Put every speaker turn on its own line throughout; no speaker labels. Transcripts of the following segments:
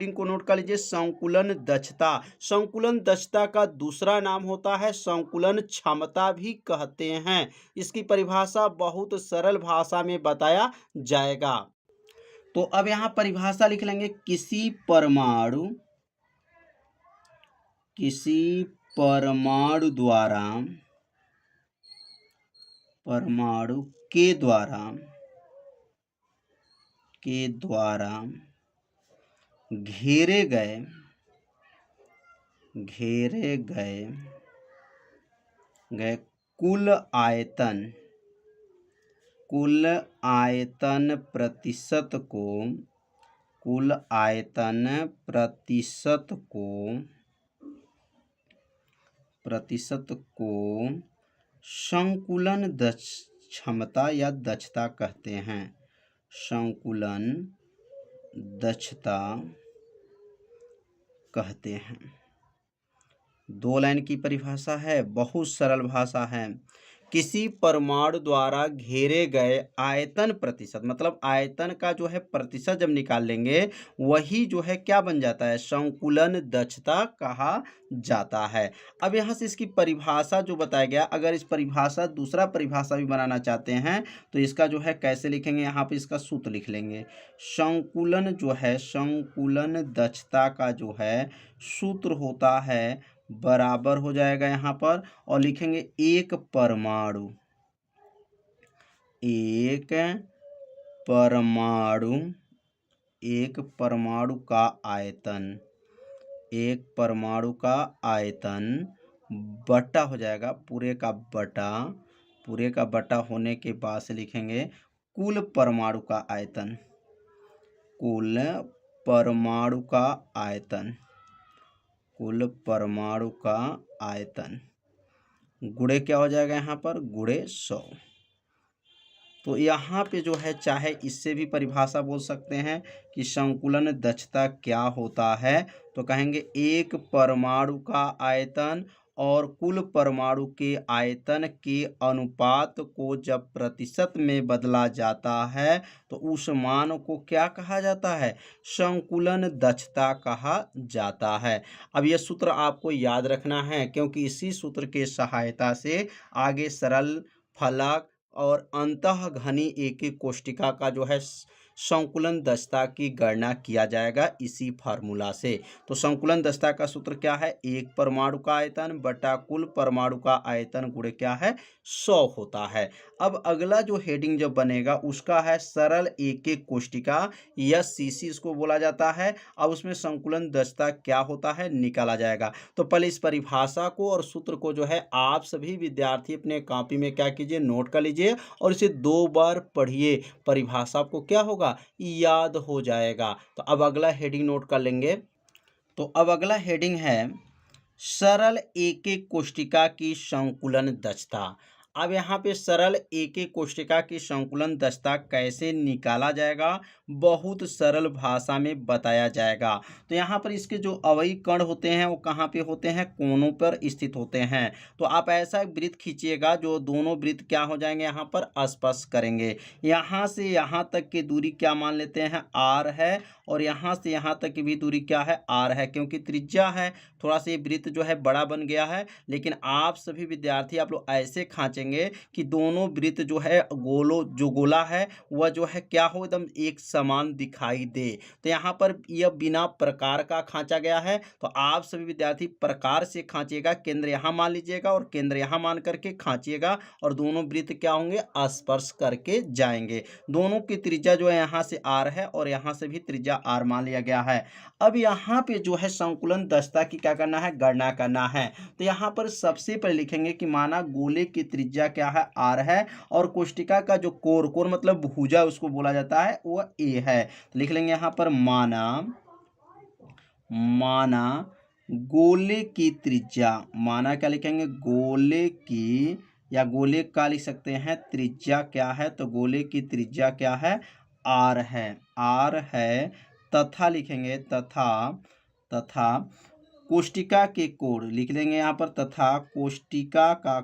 इनको नोट कर लीजिए। संकुलन दक्षता, संकुलन दक्षता का दूसरा नाम होता है संकुलन क्षमता भी कहते हैं। इसकी परिभाषा बहुत सरल भाषा में बताया जाएगा। तो अब यहाँ परिभाषा लिख लेंगे। किसी परमाणु द्वारा परमाणु के द्वारा घेरे गए कुल आयतन प्रतिशत को संकुलन क्षमता या दक्षता कहते हैं। संकुलन दक्षता कहते हैं। 2 लाइन की परिभाषा है, बहुत सरल भाषा है। किसी परमाणु द्वारा घेरे गए आयतन प्रतिशत, मतलब आयतन का जो है प्रतिशत जब निकाल लेंगे वही जो है क्या बन जाता है, संकुलन दक्षता कहा जाता है। अब यहाँ से इसकी परिभाषा जो बताया गया, अगर इस परिभाषा दूसरा परिभाषा भी बनाना चाहते हैं तो इसका जो है कैसे लिखेंगे, यहाँ पे इसका सूत्र लिख लेंगे। संकुलन जो है, संकुलन दक्षता का जो है सूत्र होता है बराबर हो जाएगा यहाँ पर, और लिखेंगे एक परमाणु का आयतन बटा हो जाएगा, पूरे का बटा होने के बाद से लिखेंगे कुल परमाणु का आयतन गुणे क्या हो जाएगा यहाँ पर, गुणे 100। तो यहाँ पे जो है चाहे इससे भी परिभाषा बोल सकते हैं कि संकुलन दक्षता क्या होता है, तो कहेंगे एक परमाणु का आयतन और कुल परमाणु के आयतन के अनुपात को जब प्रतिशत में बदला जाता है तो उस मान को क्या कहा जाता है, संकुलन दक्षता कहा जाता है। अब यह सूत्र आपको याद रखना है, क्योंकि इसी सूत्र के सहायता से आगे सरल, फलक और अंतःघनी एक कोष्टिका का जो है संकुलन दक्षता की गणना किया जाएगा इसी फार्मूला से। तो संकुलन दक्षता का सूत्र क्या है, एक परमाणु का आयतन बटा कुल परमाणु का आयतन गुणे क्या है, 100 होता है। अब अगला जो हेडिंग जब बनेगा उसका है सरल एक कोष्टिका, SCC इसको बोला जाता है। अब उसमें संकुलन दक्षता क्या होता है निकाला जाएगा। तो पहले इस परिभाषा को और सूत्र को जो है आप सभी विद्यार्थी अपने कॉपी में क्या कीजिए, नोट कर लीजिए और इसे 2 बार पढ़िए। परिभाषा आपको क्या होगा, याद हो जाएगा। तो अब अगला हेडिंग नोट कर लेंगे। तो अब अगला हेडिंग है सरल एक कोष्टिका की संकुलन दक्षता। अब यहाँ पे सरल एक कोष्टिका की संकुलन दक्षता कैसे निकाला जाएगा, बहुत सरल भाषा में बताया जाएगा। तो यहाँ पर इसके जो अवयवी कण होते हैं वो कहाँ पे होते हैं, कोनों पर स्थित होते हैं। तो आप ऐसा एक वृत्त खींचिएगा जो दोनों वृत्त क्या हो जाएंगे, यहाँ पर स्पर्श करेंगे। यहाँ से यहाँ तक की दूरी क्या मान लेते हैं, r है, और यहाँ से यहाँ तक की भी दूरी क्या है, r है। क्योंकि त्रिज्या है, थोड़ा सा ये वृत्त जो है बड़ा बन गया है, लेकिन आप सभी विद्यार्थी आप लोग ऐसे खांचेंगे कि दोनों वृत्त जो है गोला है वह जो है क्या हो, एकदम एक समान दिखाई दे। तो यहाँ पर यह बिना प्रकार का खांचा गया है, तो आप सभी विद्यार्थी प्रकार से खांचिएगा। केंद्र यहाँ मान लीजिएगा और केंद्र यहाँ मान करके खांचिएगा, और दोनों वृत्त क्या होंगे, स्पर्श करके जाएंगे। दोनों की त्रिज्या जो है यहाँ से r है और यहाँ से भी त्रिज्या r मान लिया गया है। अब यहाँ पे जो है संकुलन दक्षता की क्या करना है, गणना करना है। तो यहाँ पर सबसे पहले लिखेंगे कि माना गोले की त्रिज्या क्या है, r है, और कोष्टिका का जो कोर मतलब भुजा उसको बोला जाता है वो a है। तो लिख लेंगे यहाँ पर माना गोले की त्रिज्या, माना क्या लिखेंगे, गोले की, या गोले का लिख सकते हैं, त्रिज्या क्या है, तो गोले की त्रिज्या क्या है, r है, तथा लिखेंगे तथा कोष्टिका के कोण लिख देंगे यहाँ पर, तथा कोष्टिका का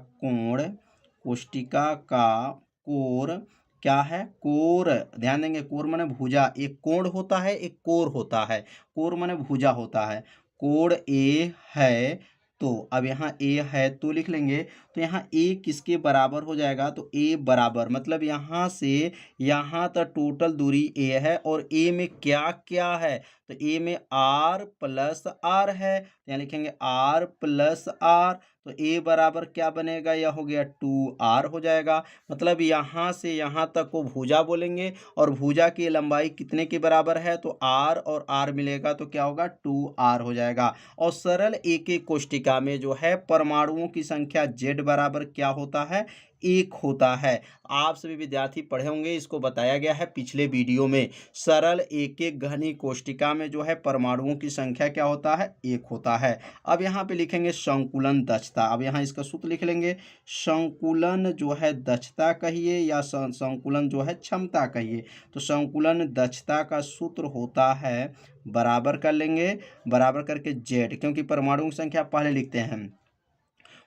कोण क्या है, कोर। ध्यान देंगे, कोर माने भुजा। एक कोण होता है, एक कोर होता है। कोर माने भुजा होता है। कोण ए है तो अब यहाँ ए है तो लिख लेंगे। तो यहाँ ए किसके बराबर हो जाएगा, तो ए बराबर मतलब यहाँ से यहाँ तक टोटल दूरी ए है और ए में क्या क्या है, तो ए में आर प्लस आर है, तो यहाँ लिखेंगे आर प्लस आर। तो ए बराबर क्या बनेगा, यह हो गया 2r हो जाएगा। मतलब यहाँ से यहाँ तक को भुजा बोलेंगे और भुजा की लंबाई कितने के बराबर है, तो r और r मिलेगा तो क्या होगा, 2r हो जाएगा। और सरल एक एक कोष्टिका में जो है परमाणुओं की संख्या z बराबर क्या होता है, 1 होता है। आप सभी विद्यार्थी पढ़े होंगे, इसको बताया गया है पिछले वीडियो में। सरल एक एक घनी कोष्टिका में जो है परमाणुओं की संख्या क्या होता है, 1 होता है। अब यहाँ पे लिखेंगे संकुलन दक्षता। अब यहाँ इसका सूत्र लिख लेंगे। संकुलन जो है दक्षता कहिए या संकुलन जो है क्षमता कहिए, तो संकुलन दक्षता का सूत्र होता है, बराबर कर लेंगे, बराबर करके z, क्योंकि परमाणुओं की संख्या पहले लिखते हैं।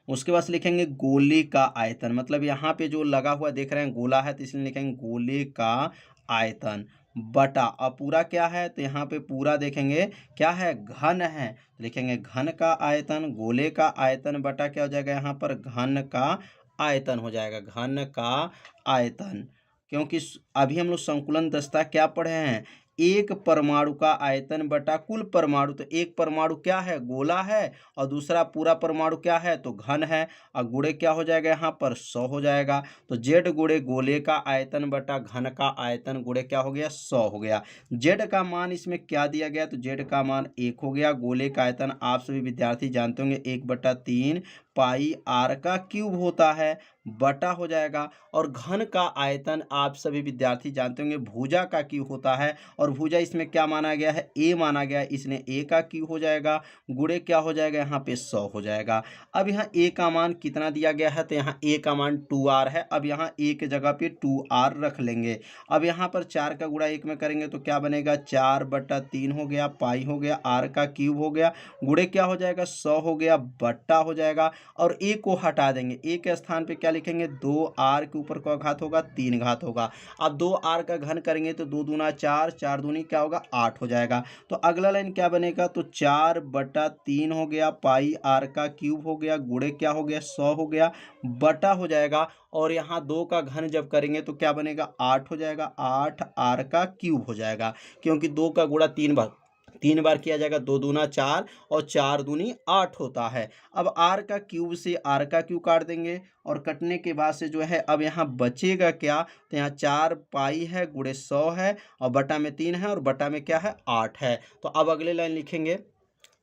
उसके बाद लिखेंगे गोले का आयतन, मतलब यहाँ पे जो लगा हुआ देख रहे हैं गोला है, तो इसलिए लिखेंगे गोले का आयतन बटा। अब पूरा क्या है, तो यहाँ पे पूरा देखेंगे क्या है, घन है, तो लिखेंगे घन का आयतन, गोले का आयतन बटा क्या हो जाएगा, यहाँ पर घन का आयतन हो जाएगा, घन का आयतन। क्योंकि अभी हम लोग संकुलन दक्षता क्या पढ़े हैं, एक परमाणु का आयतन बटा कुल परमाणु। तो एक परमाणु क्या है, गोला है, और दूसरा पूरा परमाणु क्या है, तो घन है। और गुणे क्या हो जाएगा, यहाँ पर 100 हो जाएगा। तो जेड गुणे गोले का आयतन बटा घन का आयतन गुणे क्या हो गया, 100 हो गया। जेड का मान इसमें क्या दिया गया, तो जेड का मान 1 हो गया। गोले का आयतन आप सभी विद्यार्थी जानते होंगे 1/3 पाई आर का क्यूब होता है, बटा हो जाएगा। और घन का आयतन आप सभी विद्यार्थी जानते होंगे भुजा का क्यूब होता है, और भुजा इसमें क्या माना गया है, ए माना गया है, इसलिए ए का क्यूब हो जाएगा। गुणे क्या हो जाएगा, यहाँ पे 100 हो जाएगा। अब यहाँ ए का मान कितना दिया गया है, तो यहाँ ए का मान 2r है। अब यहाँ ए के जगह पे 2r रख लेंगे। अब यहाँ पर 4 का गुणा 1 में करेंगे तो क्या बनेगा, 4/3 हो गया, पाई हो गया, आर का क्यूब हो गया, गुणे क्या हो जाएगा, 100 हो गया, बट्टा हो जाएगा। और ए को हटा देंगे, ए के स्थान पे क्या लिखेंगे, 2r के ऊपर का घात होगा, 3 घात होगा। अब 2r का घन करेंगे तो 2 दूना 4, 4 दूनी क्या होगा, 8 हो जाएगा। तो अगला लाइन क्या बनेगा, तो 4/3 हो गया, पाई आर का क्यूब हो गया, गुणे क्या हो गया, 100 हो गया, बटा हो जाएगा। और यहाँ 2 का घन जब करेंगे तो क्या बनेगा, 8 हो जाएगा, 8r का क्यूब हो जाएगा। क्योंकि 2 का गुणा 3 बार किया जाएगा, 2 दूना 4 और 4 दूनी 8 होता है। अब r का क्यूब से r का क्यूब काट देंगे, और कटने के बाद से जो है अब यहाँ बचेगा क्या, तो यहाँ 4 पाई है, गुणे 100 है, और बटा में 3 है, और बटा में क्या है, 8 है। तो अब अगले लाइन लिखेंगे,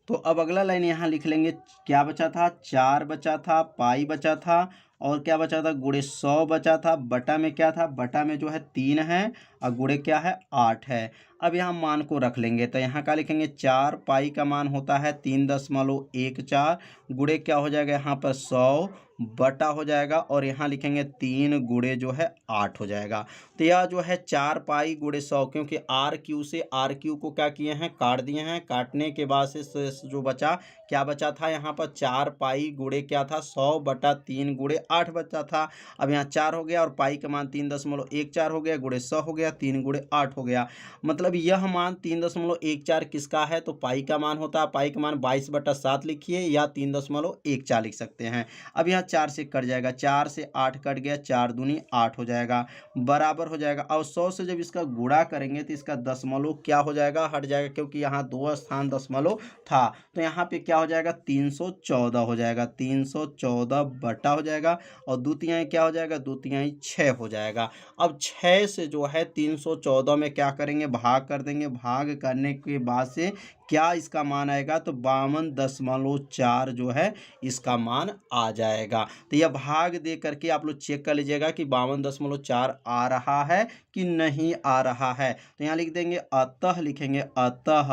तो अब अगला लाइन यहाँ लिख लेंगे, क्या बचा था, 4 बचा था, पाई बचा था, और क्या बचा था, गुणे 100 बचा था, बटा में क्या था, बटा में जो है 3 है, और गुणे क्या है, 8 है। अब यहाँ मान को रख लेंगे, तो यहाँ का लिखेंगे 4 पाई का मान होता है 3.14, गुणे क्या हो जाएगा, यहाँ पर 100 बटा हो जाएगा, और यहाँ लिखेंगे 3 गुणे जो है 8 हो जाएगा। तो यह जो है 4 पाई गुणे 100, क्योंकि आर क्यू से आर क्यू को क्या किए हैं, काट दिए हैं। काटने के बाद से जो बचा, क्या बचा था, यहाँ पर 4 पाई गुणे क्या था, 100/3 गुणे 8 बचा था। अब यहाँ 4 हो गया, और पाई का मान 3.14 हो गया, गुणे 100 हो गया, 3 गुणे 8 हो गया। मतलब यह मान 3.14 किसका है, तो पाई का मान होता है। पाई का मान 22/7 लिखिए, या 3.14 लिख सकते हैं। अब यहाँ 4 से कट जाएगा, 4 से 8 कट गया, 4 दूनी 8 हो जाएगा, बराबर हो जाएगा। और 100 से जब इसका गुणा करेंगे तो इसका दशमलव क्या हो जाएगा, हट जाएगा, क्योंकि यहाँ 2 स्थान दशमलव था। तो यहाँ पे क्या हो जाएगा, 314 हो जाएगा, 314 बटा हो जाएगा, और द्वितीय क्या हो जाएगा, द्वितीय 6 हो जाएगा। अब 6 से जो है 314 में क्या करेंगे, भाग कर देंगे। भाग करने के बाद से क्या इसका मान आएगा, तो 52.4 जो है इसका मान आ जाएगा। तो यह भाग दे करके आप लोग चेक कर लीजिएगा कि 52.4 आ रहा है कि नहीं आ रहा है। तो यहाँ लिख देंगे अतः, लिखेंगे अतः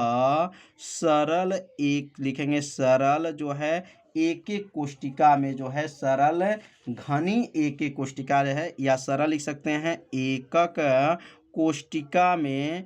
सरल एक, लिखेंगे सरल जो है एक एक कोष्टिका में जो है, सरल घनी एक एक कोष्टिका है, या सरल लिख सकते हैं एकक कोष्टिका में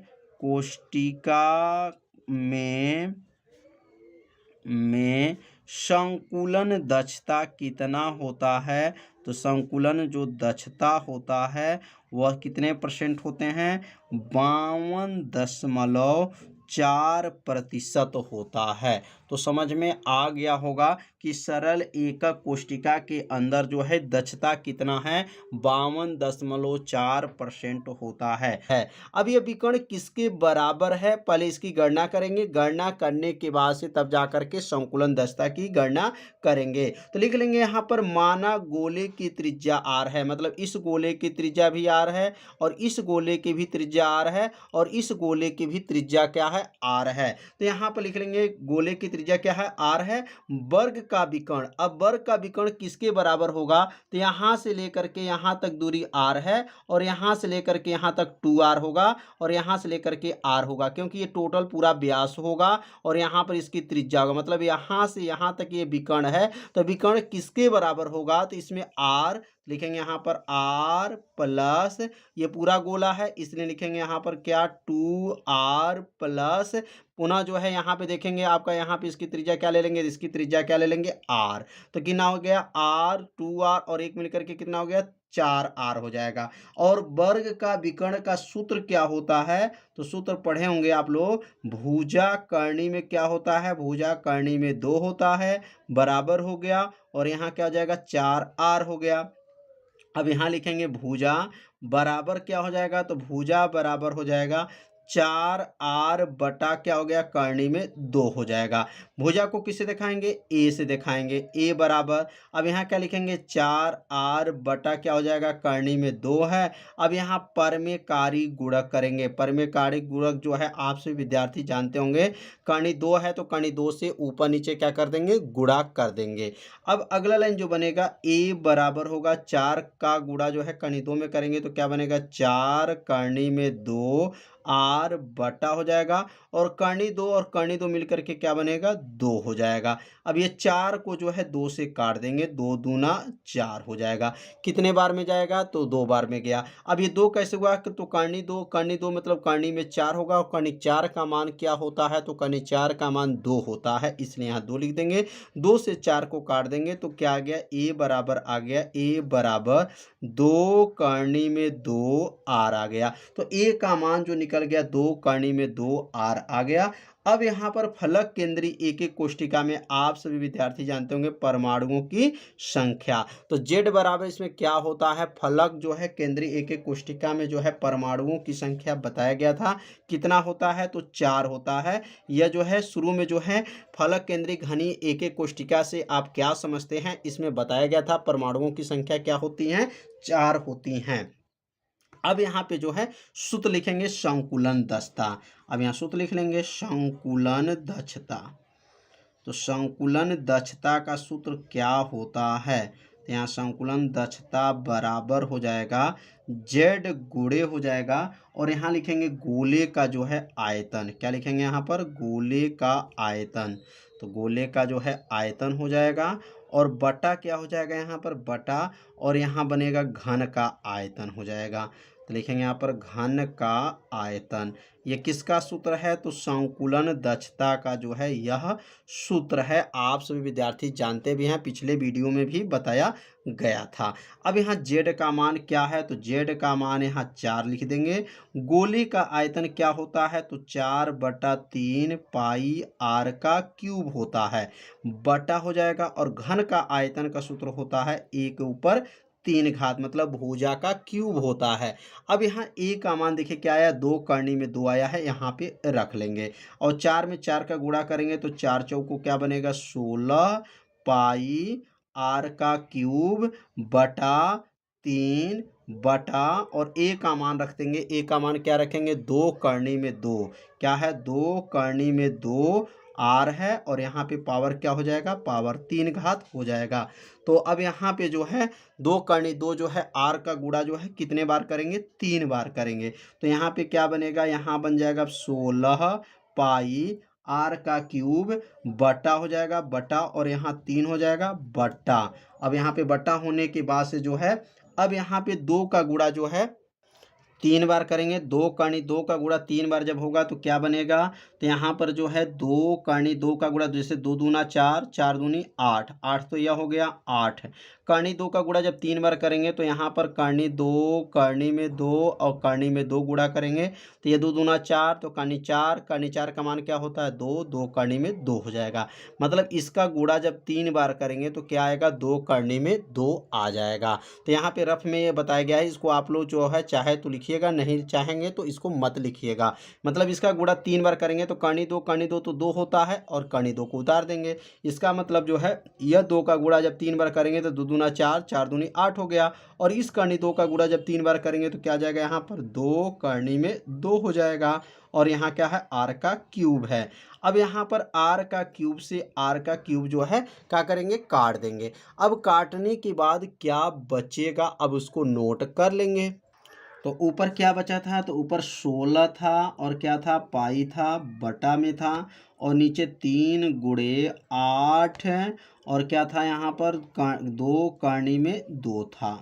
संकुलन दक्षता कितना होता है, तो संकुलन जो दक्षता होता है वह कितने % होते हैं? 52.4% होता है। तो समझ में आ गया होगा कि सरल एकक कोष्टिका के अंदर जो है दक्षता कितना है? 52.4% होता है। अब ये विकर्ण किसके बराबर है? पहले इसकी गणना करेंगे, गणना करने के बाद से तब जाकर के संकुलन दक्षता की गणना करेंगे। तो लिख लेंगे यहाँ पर, माना गोले की त्रिज्या r है, मतलब इस गोले की त्रिज्या भी r है और इस गोले की भी त्रिज्या r है और इस गोले की भी त्रिज्या क्या है? r है। तो यहाँ पर लिख लेंगे गोले की त्रिज्या क्या है? r है। वर्ग का विकर्ण, अब वर्ग का विकर्ण किसके बराबर होगा? तो यहाँ से लेकर के यहाँ तक दूरी r है और यहाँ से लेकर के यहाँ तक 2r होगा और यहाँ से लेकर के r होगा, क्योंकि ये टोटल पूरा व्यास होगा और यहाँ पर इसकी त्रिज्या होगा, मतलब यहाँ से यहाँ तक ये विकर्ण है। तो विकर्ण किसके बराबर होगा? तो इसमें r लिखेंगे यहाँ पर r प्लस ये पूरा गोला है इसलिए लिखेंगे यहाँ पर क्या? 2r प्लस पुनः जो है यहाँ पे देखेंगे आपका यहाँ पे इसकी त्रिज्या क्या ले लेंगे? इसकी त्रिज्या क्या ले लेंगे? r। तो कितना हो गया? r 2r और एक मिलकर के कितना हो गया? 4r हो जाएगा। और वर्ग का विकर्ण का सूत्र क्या होता है? तो सूत्र पढ़े होंगे आप लोग, भुजा कर्णी में क्या होता है? भुजा कर्णी में 2 होता है, बराबर हो गया और यहाँ क्या हो जाएगा? 4r हो गया। अब यहाँ लिखेंगे भुजा बराबर क्या हो जाएगा? तो भुजा बराबर हो जाएगा 4r बटा क्या हो गया? कर्णी में 2 हो जाएगा। भुजा को किससे दिखाएंगे? a से दिखाएंगे, a बराबर, अब यहाँ क्या लिखेंगे? 4r बटा क्या हो जाएगा? कर्णी में 2 है। अब यहाँ परमेकारी गुणक करेंगे, परमेकारी गुणक जो है आपसे विद्यार्थी जानते होंगे, कर्णी 2 है तो कर्णी 2 से ऊपर नीचे क्या कर देंगे? गुणा कर देंगे। अब अगला लाइन जो बनेगा, a बराबर होगा 4 का गुणा जो है कर्णी 2 में करेंगे तो क्या बनेगा? 4 कर्णी में 2 r बटा हो जाएगा और कर्णी 2 और कर्णी 2 मिलकर के क्या बनेगा? 2 हो जाएगा। अब ये 4 को जो है 2 से काट देंगे, 2 दूना 4 हो जाएगा। कितने बार में जाएगा? तो 2 बार में गया। अब ये 2 कैसे हुआ? तो कर्णी 2 मतलब कर्णी में 4 होगा और कर्णी 4 का मान क्या होता है? तो कर्णी 4 का मान 2 होता है, इसलिए यहाँ 2 लिख देंगे। 2 से 4 को काट देंगे तो क्या आ गया? a बराबर आ गया, a बराबर 2 कर्णी में 2 r आ गया। तो a का मान जो निकल गया 2 कर्णी में 2 r आ गया। अब यहाँ पर फलक केंद्री एक एक कोष्टिका में आप सभी विद्यार्थी जानते होंगे परमाणुओं की संख्या। तो z बराबर इसमें क्या होता है? फलक जो है केंद्री एक एक कोष्टिका में जो है परमाणुओं की संख्या बताया गया था, कितना होता है? तो 4 होता है। यह जो है शुरू में जो है फलक केंद्री घनी एक एक कोष्टिका से आप क्या समझते हैं, इसमें बताया गया था परमाणुओं की संख्या क्या होती है? 4 होती हैं। अब यहाँ पे जो है सूत्र लिखेंगे संकुलन दक्षता। अब यहाँ सूत्र लिख लेंगे संकुलन दक्षता। तो संकुलन दक्षता का सूत्र क्या होता है? तो यहाँ संकुलन दक्षता बराबर हो जाएगा z गुणे हो जाएगा और यहाँ लिखेंगे गोले का जो है आयतन। क्या लिखेंगे यहाँ पर? गोले का आयतन। तो गोले का जो है आयतन हो जाएगा और बटा क्या हो जाएगा? यहाँ पर बटा और यहाँ बनेगा घन का आयतन हो जाएगा। तो लिखेंगे यहाँ पर घन का आयतन। ये किसका सूत्र है? तो संकुलन दक्षता का जो है यह सूत्र है। आप सभी विद्यार्थी जानते भी हैं, पिछले वीडियो में भी बताया गया था। अब यहाँ z का मान क्या है? तो z का मान यहाँ 4 लिख देंगे। गोले का आयतन क्या होता है? तो 4/3 पाई r का क्यूब होता है, बटा हो जाएगा और घन का आयतन का सूत्र होता है 1 ऊपर 3 घात, मतलब भुजा का क्यूब होता है। अब यहाँ a का मान देखिए क्या आया? 2 कर्णी में 2 आया है, यहाँ पे रख लेंगे और 4 में 4 का गुणा करेंगे तो 4 चौको क्या बनेगा? 16 पाई r का क्यूब बटा 3 बटा और a का मान रख देंगे। a का मान क्या रखेंगे? 2 कर्णी में 2, क्या है? 2 कर्णी में 2 r है और यहाँ पे पावर क्या हो जाएगा? पावर 3 घात हो जाएगा। तो अब यहाँ पे जो है 2 कर्णी 2 जो है r का गुणा जो है कितने बार करेंगे? 3 बार करेंगे। तो यहाँ पे क्या बनेगा? यहाँ बन जाएगा 16 पाई r का क्यूब बटा हो जाएगा बटा और यहाँ 3 हो जाएगा बटा। अब यहाँ पे बटा होने के बाद से जो है अब यहाँ पे 2 का गुणा जो है 3 बार करेंगे, 2 कर्णी 2 का गुणा 3 बार जब होगा तो क्या बनेगा, तो यहाँ पर जो है 2 कर्णी 2 का गुणा, जैसे 2 दूना 4, 4 दूनी 8, 8 तो यह हो गया 8। कर्णी 2 का गुणा जब 3 बार करेंगे तो यहाँ पर कर्णी 2, कर्णी में 2 और कर्णी में 2 गुणा करेंगे तो ये 2 दूना 4, तो कर्णी 4, कर्णी 4 का मान क्या होता है 2, 2 कर्णी में 2 हो जाएगा। मतलब इसका गुणा जब 3 बार करेंगे तो क्या आएगा, 2 कर्णी में 2 आ जाएगा। तो यहाँ पे रफ में ये बताया गया है, इसको आप लोग जो है चाहे तो लिखिएगा, नहीं चाहेंगे तो इसको मत लिखिएगा। मतलब इसका गुणा 3 बार करेंगे तो कर्णी 2 तो 2 होता है और कर्णी 2 को उतार देंगे। इसका मतलब जो है यह 2 का गुणा जब 3 बार करेंगे तो 2 दूना 4, 4 दूनी 8 हो गया। और इस कर्णी 2 का गुणा जब 3 बार करेंगे तो क्या आ जाएगा, यहाँ पर 2 कर्णी में 2 हो जाएगा। और यहाँ क्या है, आर का क्यूब है। अब यहाँ पर आर का क्यूब से आर का क्यूब जो है क्या करेंगे, काट देंगे। अब काटने के बाद क्या बचेगा, अब उसको नोट कर लेंगे। तो ऊपर क्या बचा था, तो ऊपर 16 था और क्या था, पाई था, बटा में था, और नीचे 3 गुणे 8 और क्या था यहाँ पर 2 कर्णी में 2 था।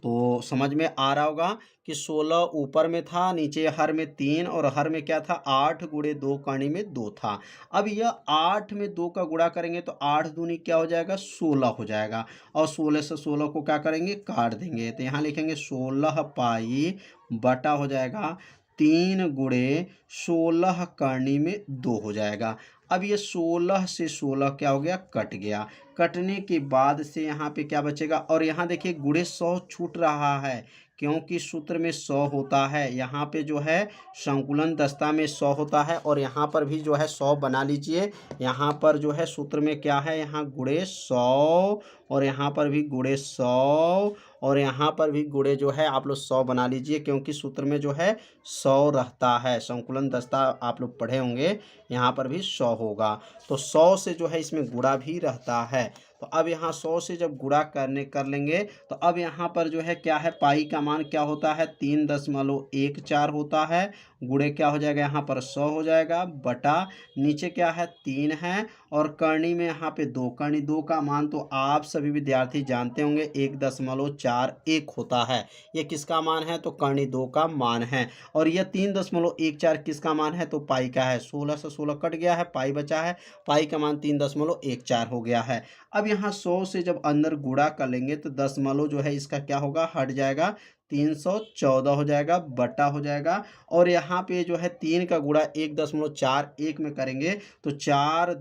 तो समझ में आ रहा होगा कि 16 ऊपर में था, नीचे हर में 3 और हर में क्या था 8 गुणे 2 कर्णी में 2 था। अब यह 8 में 2 का गुणा करेंगे तो 8 दूनी क्या हो जाएगा, 16 हो जाएगा। और 16 से 16 को क्या करेंगे, काट देंगे। तो यहाँ लिखेंगे 16 पाई बटा हो जाएगा 3 गुणे 16 कर्णी में 2 हो जाएगा। अब ये 16 से 16 क्या हो गया, कट गया। कटने के बाद से यहाँ पे क्या बचेगा, और यहाँ देखिए गुणे 100 छूट रहा है क्योंकि सूत्र में 100 होता है। यहाँ पे जो है संकुलन दस्ता में 100 होता है और यहाँ पर भी जो है 100 बना लीजिए। यहाँ पर जो है सूत्र में क्या है, यहाँ गुणे 100 और यहाँ पर भी गुणे 100 और यहाँ पर भी गुणे जो है आप लोग 100 बना लीजिए क्योंकि सूत्र में जो है 100 रहता है। संकुलन दस्ता आप लोग पढ़े होंगे, यहाँ पर भी 100 होगा। तो 100 से जो है इसमें गुणा भी रहता है। तो अब यहाँ 100 से जब गुणा कर लेंगे तो अब यहाँ पर जो है क्या है, पाई का मान क्या होता है, 3.14 होता है। गुणे क्या हो जाएगा, यहाँ पर 100 हो जाएगा, बटा नीचे क्या है 3 है और कर्णी में यहाँ पे 2, कर्णी 2 का मान तो आप सभी विद्यार्थी जानते होंगे 1.41 होता है। ये किसका मान है, तो कर्णी 2 का मान है। और यह 3.14 किसका मान है, तो पाई का है। 16 से 16 कट गया है, पाई बचा है, पाई का मान 3.14 हो गया है। अब यहाँ 100 से जब अंदर गुणा कर लेंगे तो दशमलव जो है इसका क्या होगा, हट जाएगा, 314 हो जाएगा, बटा हो जाएगा। और यहाँ पे जो है 3 का गुणा 1.41 में करेंगे तो 4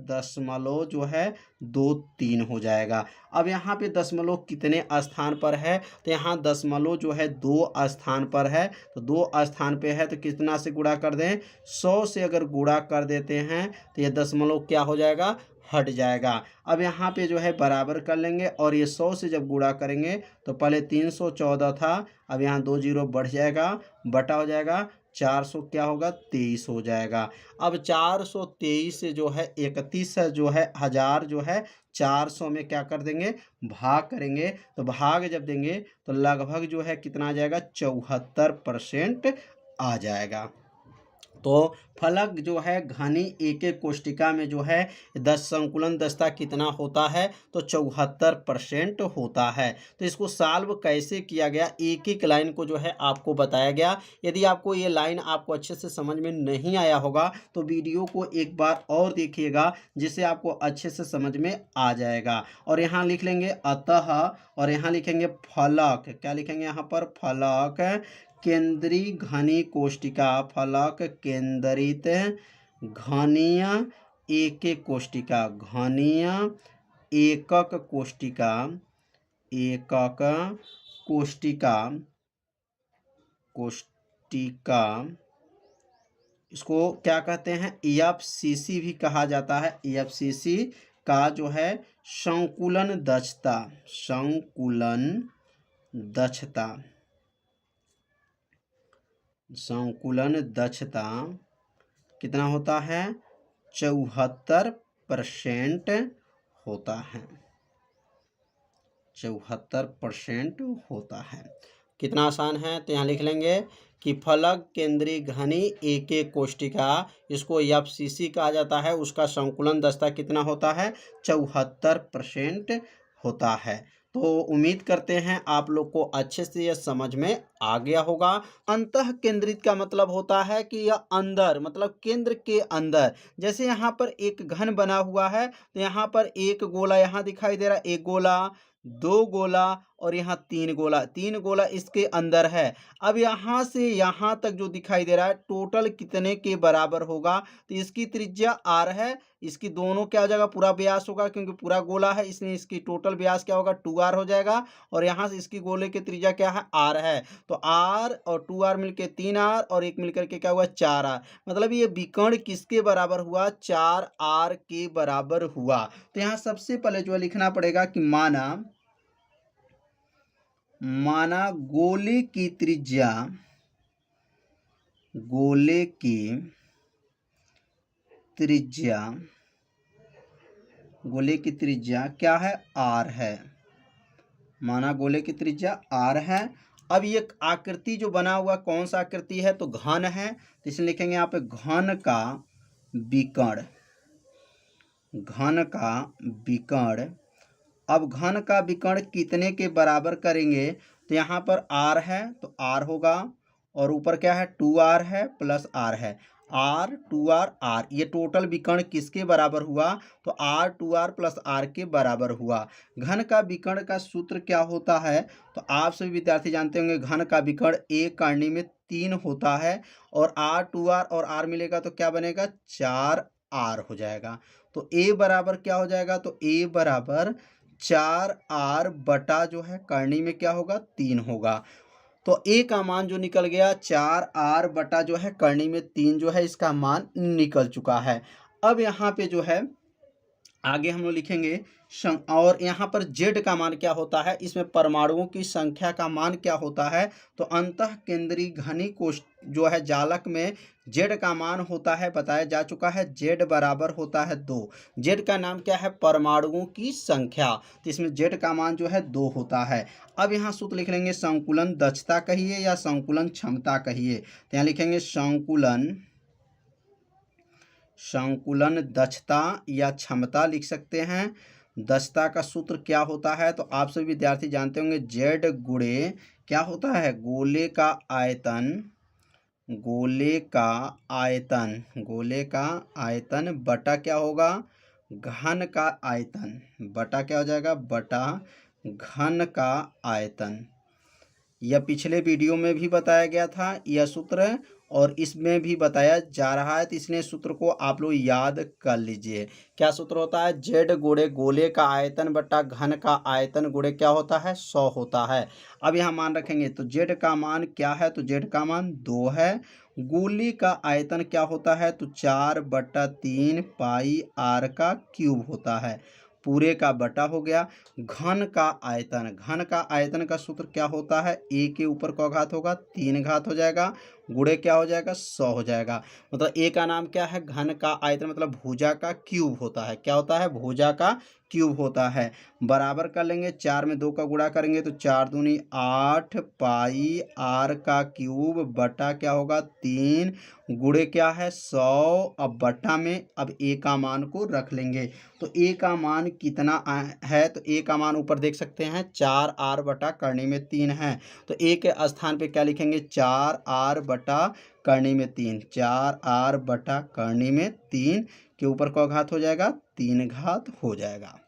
जो है 23 हो जाएगा। अब यहाँ पे दशमलव कितने स्थान पर है, तो यहाँ दशमलव जो है 2 स्थान पर है। तो 2 स्थान पे है तो कितना से गुणा कर दें, 100 से अगर गुणा कर देते हैं तो ये दशमलव क्या हो जाएगा, हट जाएगा। अब यहाँ पे जो है बराबर कर लेंगे और ये 100 से जब गुणा करेंगे तो पहले 314 था, अब यहाँ 2 जीरो बढ़ जाएगा, बटा हो जाएगा 400 क्या होगा 23 हो जाएगा। अब 423 से जो है 31 जो है हजार जो है 400 में क्या कर देंगे, भाग करेंगे। तो भाग जब देंगे तो लगभग जो है कितना आ जाएगा, 74% आ जाएगा। तो फलक जो है घनी एक एक कोष्टिका में जो है 10 संकुलन दस्ता कितना होता है, तो 74% होता है। तो इसको सॉल्व कैसे किया गया, एक एक लाइन को जो है आपको बताया गया। यदि आपको ये लाइन आपको अच्छे से समझ में नहीं आया होगा तो वीडियो को एक बार और देखिएगा जिससे आपको अच्छे से समझ में आ जाएगा। और यहाँ लिख लेंगे अतः और यहाँ लिखेंगे फलक, क्या लिखेंगे यहाँ पर, फलक केंद्रीय घनी कोष्टिका, फलक केंद्रित घनीय एक कोष्टिका, घनीय एकक कोष्टिका, एकक कोष्टिका, कोष्टिका इसको क्या कहते हैं, EFCC भी कहा जाता है। EFCC का जो है संकुलन दक्षता, संकुलन दक्षता, संकुलन दक्षता कितना होता है, 74% होता है, 74% होता है। कितना आसान है, तो यहाँ लिख लेंगे कि फलक केंद्रीय घनी एक एक कोष्टिका, इसको EFCC कहा जाता है, उसका संकुलन दक्षता कितना होता है, 74% होता है। तो उम्मीद करते हैं आप लोग को अच्छे से यह समझ में आ गया होगा। अंतः केंद्रित का मतलब होता है कि यह अंदर, मतलब केंद्र के अंदर। जैसे यहाँ पर एक घन बना हुआ है, तो यहाँ पर एक गोला यहाँ दिखाई दे रहा है, एक गोला, दो गोला और यहाँ तीन गोला, तीन गोला इसके अंदर है। अब यहाँ से यहाँ तक जो दिखाई दे रहा है टोटल कितने के बराबर होगा, तो इसकी त्रिज्या आर है, इसकी दोनों क्या हो जाएगा, पूरा व्यास होगा, क्योंकि पूरा गोला है इसलिए इसकी टोटल व्यास क्या होगा, 2r हो जाएगा। और यहाँ से इसकी गोले की त्रिज्या क्या है, r है, तो r और 2r मिलके 3r और एक मिलकर के क्या हुआ, 4r। मतलब ये विकर्ण किसके बराबर हुआ, 4r के बराबर हुआ। तो यहाँ सबसे पहले जो लिखना पड़ेगा कि माना गोले की त्रिज्या, गोले की त्रिज्या, गोले की त्रिज्या क्या है, r है। माना गोले की त्रिज्या r है। अब ये आकृति जो बना हुआ कौन सा आकृति है, तो घन है, तो इसलिए लिखेंगे यहाँ पे घन का विकर्ण, घन का विकर्ण। अब घन का विकर्ण कितने के बराबर करेंगे, तो यहाँ पर r है तो r होगा, और ऊपर क्या है, 2r है प्लस r है, r 2r r, ये टोटल विकर्ण किसके बराबर हुआ, तो r 2r प्लस r के बराबर हुआ। घन का विकर्ण का सूत्र क्या होता है, तो आप सभी विद्यार्थी जानते होंगे, घन का विकर्ण एक करनी में 3 होता है, और r 2r और r मिलेगा तो क्या बनेगा, 4r हो जाएगा। तो a बराबर क्या हो जाएगा, तो a बराबर 4r बटा जो है करनी में क्या होगा, 3 होगा। तो a का मान जो निकल गया 4r बटा जो है करनी में 3 जो है इसका मान निकल चुका है। अब यहाँ पे जो है आगे हम लोग लिखेंगे और यहाँ पर z का मान क्या होता है, इसमें परमाणुओं की संख्या का मान क्या होता है, तो अंतः केंद्रीय घनी कोष्ठ जो है जालक में z का मान होता है, बताया जा चुका है, z बराबर होता है 2। z का नाम क्या है, परमाणुओं की संख्या, तो इसमें z का मान जो है 2 होता है। अब यहाँ सूत्र लिख लेंगे, संकुलन दक्षता कहिए या संकुलन क्षमता कहिए, तो यहाँ लिखेंगे संकुलन दक्षता या क्षमता लिख सकते हैं। दक्षता का सूत्र क्या होता है, तो आप सभी विद्यार्थी जानते होंगे, z गुणे क्या होता है, गोले का आयतन, गोले का आयतन, गोले का आयतन बटा क्या होगा, घन का आयतन, बटा क्या हो जाएगा, बटा घन का आयतन। यह पिछले वीडियो में भी बताया गया था यह सूत्र, और इसमें भी बताया जा रहा है, तो इसलिए सूत्र को आप लोग याद कर लीजिए। क्या सूत्र होता है, z गुणे गोले का आयतन बटा घन का आयतन गुणे क्या होता है, 100 होता है। अब यहाँ मान रखेंगे, तो z का मान क्या है, तो z का मान 2 है। गोले का आयतन क्या होता है, तो 4/3 पाई r का क्यूब होता है, पूरे का बटा हो गया। घन का आयतन, घन का आयतन का सूत्र क्या होता है, a के ऊपर का घात होगा 3 घात हो जाएगा, गुणे क्या हो जाएगा, 100 हो जाएगा। मतलब a का नाम क्या है, घन का आयतन मतलब भुजा का क्यूब होता है, क्या होता है, भुजा का क्यूब होता है। बराबर कर लेंगे, 4 में 2 का गुणा करेंगे तो 4 दूनी 8 पाई r का क्यूब बटा क्या होगा, 3 गुणे क्या है, 100। अब बटा में अब a का मान को रख लेंगे, तो a का मान कितना है, तो a का मान ऊपर देख सकते हैं 4r बटा करनी में 3 है, तो a के स्थान पे क्या लिखेंगे, 4r बटा करनी में 3, 4r बटा करनी में 3 के ऊपर का घात हो जाएगा, 3 घात हो जाएगा।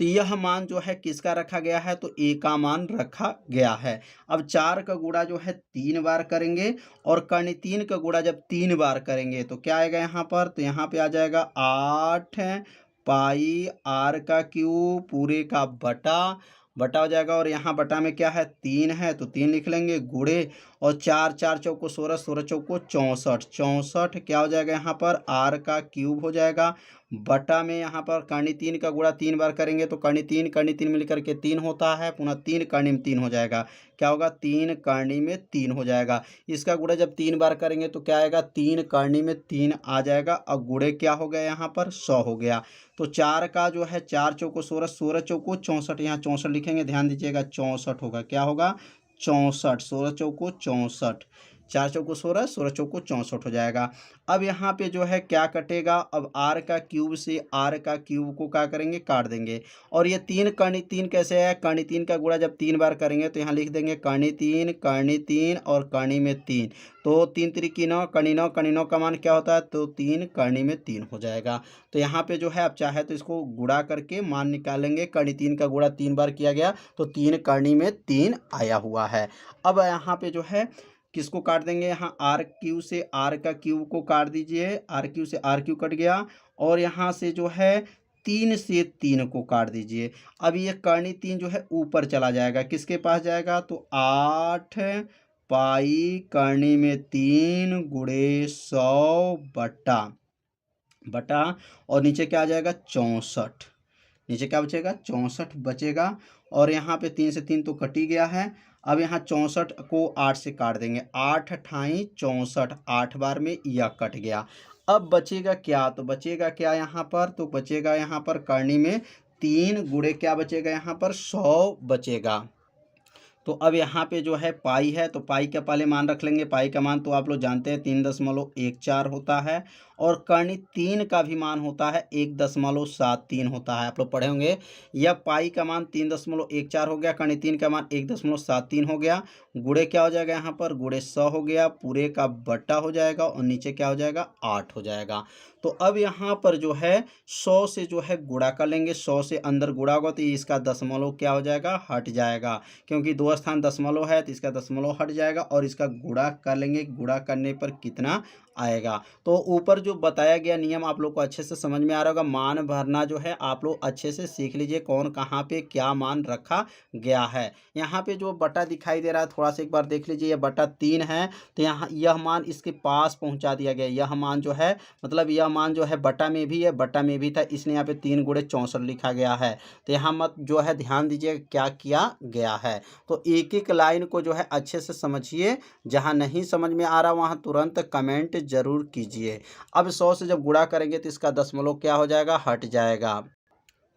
तो यह मान जो है किसका रखा गया है, तो a का मान रखा गया है। अब 4 का गुणा जो है 3 बार करेंगे, और कर्ण 3 का गुणा जब 3 बार करेंगे तो क्या आएगा यहाँ पर, तो यहाँ पे आ जाएगा 8 पाई r का क्यूब पूरे का बटा हो जाएगा, और यहाँ बटा में क्या है, 3 है तो 3 लिख लेंगे, गुणे और 4 4 चौको 16, 16 चौको 64, 64 क्या हो जाएगा यहाँ पर, r का क्यूब हो जाएगा, बटा में यहाँ पर करनी 3 का गुणा 3 बार करेंगे तो करनी 3 मिलकर के 3 होता है, पुनः 3 करनी में 3 हो जाएगा, क्या होगा, 3 करनी में 3 हो जाएगा। इसका गुणा जब 3 बार करेंगे तो क्या आएगा, 3 करनी में 3 आ जाएगा, और गुणे क्या हो गया यहाँ पर, 100 हो गया। तो 4 का जो है 4 चौको 16, 16 चौको 64, यहाँ 64 लिखेंगे, ध्यान दीजिएगा 64 होगा, क्या होगा, 64, 16 चौको 64, 4 चौको 16, 16 चौको 64 हो जाएगा। अब यहाँ पे जो है क्या कटेगा, अब r का क्यूब से r का क्यूब को क्या करेंगे, काट देंगे। और ये 3 कर्णी 3 कैसे है, कर्णी 3 का गुणा जब 3 बार करेंगे तो यहाँ लिख देंगे कर्णी 3 और कर्णी में 3, तो 3 त्रिकी 9, कर्णी 9, कर्णी 9 का मान क्या होता है, तो 3 कर्णी में 3 हो जाएगा। तो यहाँ पे जो है आप चाहे तो इसको गुणा करके मान निकालेंगे, कर्णी 3 का गुणा 3 बार किया गया तो 3 कर्णी में 3 आया हुआ है। अब यहाँ पे जो है किसको काट देंगे, यहाँ आर क्यू से आर का क्यूब को काट दीजिए, आर क्यू से आर क्यू कट गया। और यहाँ से जो है 3 से 3 को काट दीजिए। अब ये कर्णी 3 जो है ऊपर चला जाएगा, किसके पास जाएगा, तो 8 पाई कर्णी में 3 गुणे 100 बटा और नीचे क्या आ जाएगा 64, नीचे क्या बचेगा 64 बचेगा। और यहाँ पे 3 से 3 तो कट ही गया है। अब यहाँ 64 को 8 से काट देंगे, 8 अठाई 64, 8 बार में यह कट गया। अब बचेगा क्या, तो बचेगा क्या यहाँ पर, तो बचेगा यहाँ पर कर्णी में 3 गुणे क्या बचेगा, यहाँ पर 100 बचेगा। तो अब यहाँ पे जो है पाई है, तो पाई का पहले मान रख लेंगे। पाई का मान तो आप लोग जानते हैं 3.14 होता है। और कर्णी 3 का भी मान होता है 1.73 होता है, आप लोग पढ़े होंगे। यह पाई का मान 3.14 हो गया, कर्णी 3 का मान 1.73 हो गया। गुणे क्या हो जाएगा, यहाँ पर गुणे 100 हो गया, पूरे का बट्टा हो जाएगा और नीचे क्या हो जाएगा 8 हो जाएगा। तो अब यहाँ पर जो है 100 से जो है गुणा कर लेंगे, 100 से अंदर गुणा होगा तो इसका दशमलव क्या हो जाएगा, हट जाएगा, क्योंकि 2 स्थान दशमलव है तो इसका दशमलव हट जाएगा। और इसका गुणा कर लेंगे, गुणा करने पर कितना आएगा। तो ऊपर जो बताया गया नियम आप लोग को अच्छे से समझ में आ रहा होगा। मान भरना जो है आप लोग अच्छे से सीख लीजिए, कौन कहाँ पे क्या मान रखा गया है। यहाँ पे जो बटा दिखाई दे रहा है थोड़ा सा एक बार देख लीजिए, यह बटा 3 है, तो यहाँ यह मान इसके पास पहुँचा दिया गया। यह मान जो है मतलब यह मान जो है बटा में भी है, बटा में भी था, इसलिए यहाँ पे 3 गुणे 64 लिखा गया है। तो यहाँ मत जो है ध्यान दीजिए क्या किया गया है। तो एक एक लाइन को जो है अच्छे से समझिए, जहाँ नहीं समझ में आ रहा वहाँ तुरंत कमेंट जरूर कीजिए। अब 100 से जब गुणा करेंगे तो इसका दशमलव क्या हो जाएगा, हट जाएगा।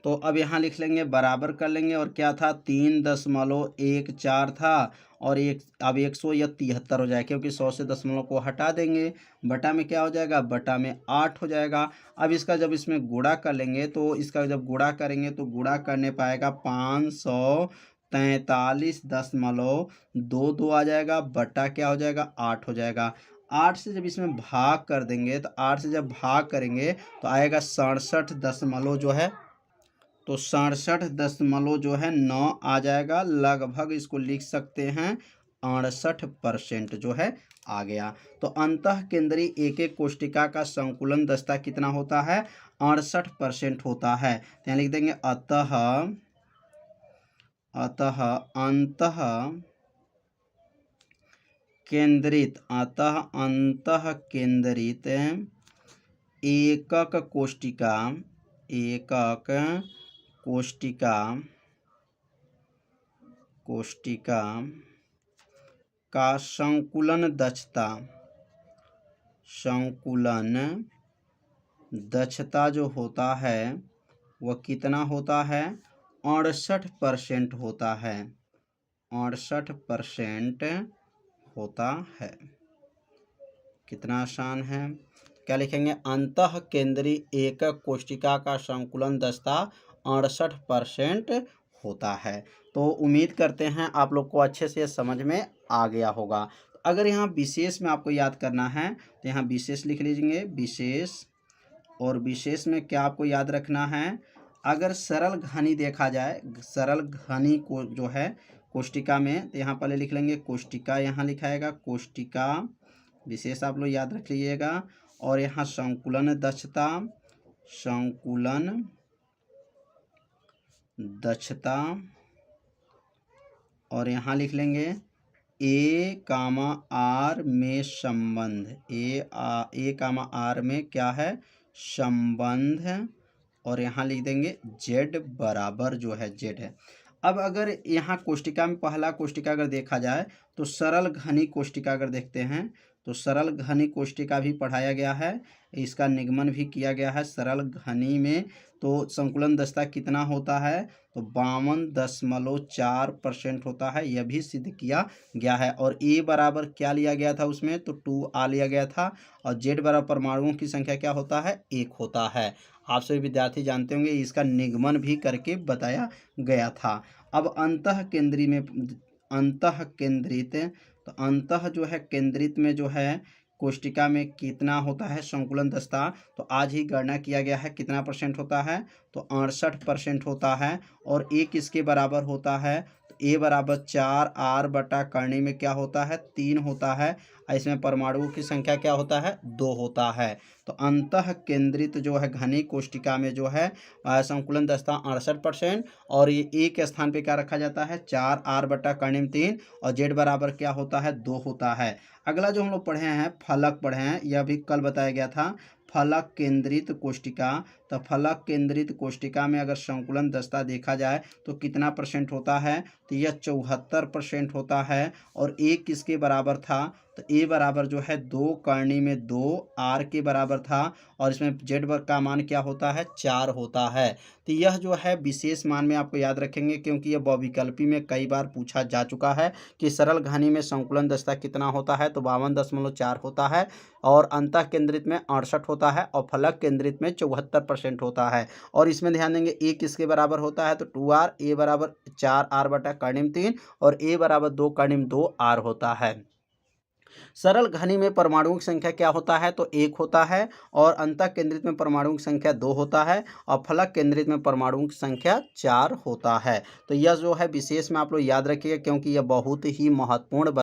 तो अब यहाँ लिख लेंगे, बराबर कर लेंगे। और क्या था 3.14 था और अब 100 या 73 हो जाएगा, क्योंकि 100 से दशमलव को हटा देंगे। बटा में क्या हो जाएगा, बटा में 8 हो जाएगा। अब इसका जब इसमें गुणा कर लेंगे तो इसका जब गुणा करेंगे तो गुणा करने पाएगा 543.22 आ जाएगा, बटा क्या हो जाएगा 8 हो जाएगा। 8 से जब इसमें भाग कर देंगे तो 8 से जब भाग करेंगे तो आएगा 67 दशमलव जो है, तो 67 जो है 9 आ जाएगा। लगभग इसको लिख सकते हैं 68% जो है आ गया। तो अंतः केंद्रीय एक एक कोष्टिका का संकुलन दस्ता कितना होता है, 68% होता है। तो यहाँ लिख देंगे अतः अंतः केंद्रित एकक कोष्टिका का संकुलन दक्षता जो होता है वह कितना होता है, 68% होता है, 68% होता है। कितना आसान है। क्या लिखेंगे, अंतः केंद्रीय एकक कोष्टिका का संकुलन दस्ता 68% होता है। तो उम्मीद करते हैं आप लोग को अच्छे से समझ में आ गया होगा। अगर यहाँ विशेष में आपको याद करना है तो यहाँ विशेष लिख लीजिए, विशेष। और विशेष में क्या आपको याद रखना है, अगर सरल घनी देखा जाए, सरल घनी को जो है कोष्टिका में, तो यहाँ पहले लिख लेंगे कोष्टिका, यहाँ लिखाएगा कोष्टिका, विशेष आप लोग याद रख लीजिएगा। और यहाँ संकुलन दक्षता और यहाँ लिख लेंगे A, R में संबंध, A, R में क्या है, संबंध। और यहाँ लिख देंगे Z बराबर जो है Z है। अब अगर यहाँ कोष्टिका में पहला कोष्टिका अगर देखा जाए तो सरल घनी कोष्टिका अगर देखते हैं तो सरल घनी कोष्टिका भी पढ़ाया गया है, इसका निगमन भी किया गया है। सरल घनी में तो संकुलन दस्ता कितना होता है, तो 52.4% होता है, यह भी सिद्ध किया गया है। और ए बराबर क्या लिया गया था उसमें, तो 2a लिया गया था। और जेड बराबर परमाणुओं की संख्या क्या होता है, 1 होता है। आप सभी विद्यार्थी जानते होंगे, इसका निगमन भी करके बताया गया था। अब अंतः केंद्रित, तो अंतः जो है केंद्रित में जो है कोष्टिका में कितना होता है संकुलन दस्ता, तो आज ही गणना किया गया है कितना परसेंट होता है, तो 68% होता है। और ए किसके बराबर होता है, तो ए बराबर 4r बटा करनी में क्या होता है, 3 होता है। इसमें परमाणुओं की संख्या क्या होता है, 2 होता है। तो अंतः केंद्रित जो है घनी कोष्टिका में जो है संकुलन दस्ता 68%, और ये ए के स्थान पे क्या रखा जाता है, 4r बटा करनी में 3, और जेड बराबर क्या होता है, 2 होता है। अगला जो हम लोग पढ़े हैं फलक पढ़े हैं, यह भी कल बताया गया था। फलक केंद्रित कोष्टिका, तो फलक केंद्रित कोष्टिका में अगर संकुलन दस्ता देखा जाए तो कितना परसेंट होता है, तो यह 74% होता है। और ए किसके बराबर था, तो ए बराबर जो है 2 करनी में 2 आर के बराबर था। और इसमें जेड वर्ग का मान क्या होता है, 4 होता है। तो यह जो है विशेष मान में आपको याद रखेंगे, क्योंकि यह बहुविकल्पी में कई बार पूछा जा चुका है कि सरल घनी में संकुलन दस्ता कितना होता है, तो 52.4 होता है। और अंतः केंद्रित में 68 होता है, और फलक केंद्रित में 74% होता है। और इसमें ध्यान देंगे ए किसके बराबर होता है, तो 2r, ए बराबर 4r बटा कर्णिम 3, और ए बराबर 2 कर्णिम 2r होता है। सरल घनी में परमाणुओं की संख्या क्या होता है, तो 1 होता है। और अंतः केंद्रित में परमाणुओं की संख्या 2 होता है, और फलक केंद्रित में परमाणुओं की संख्या 4 होता है। तो यह जो है विशेष में आप लोग याद रखिएगा, क्योंकि यह बहुत ही महत्वपूर्ण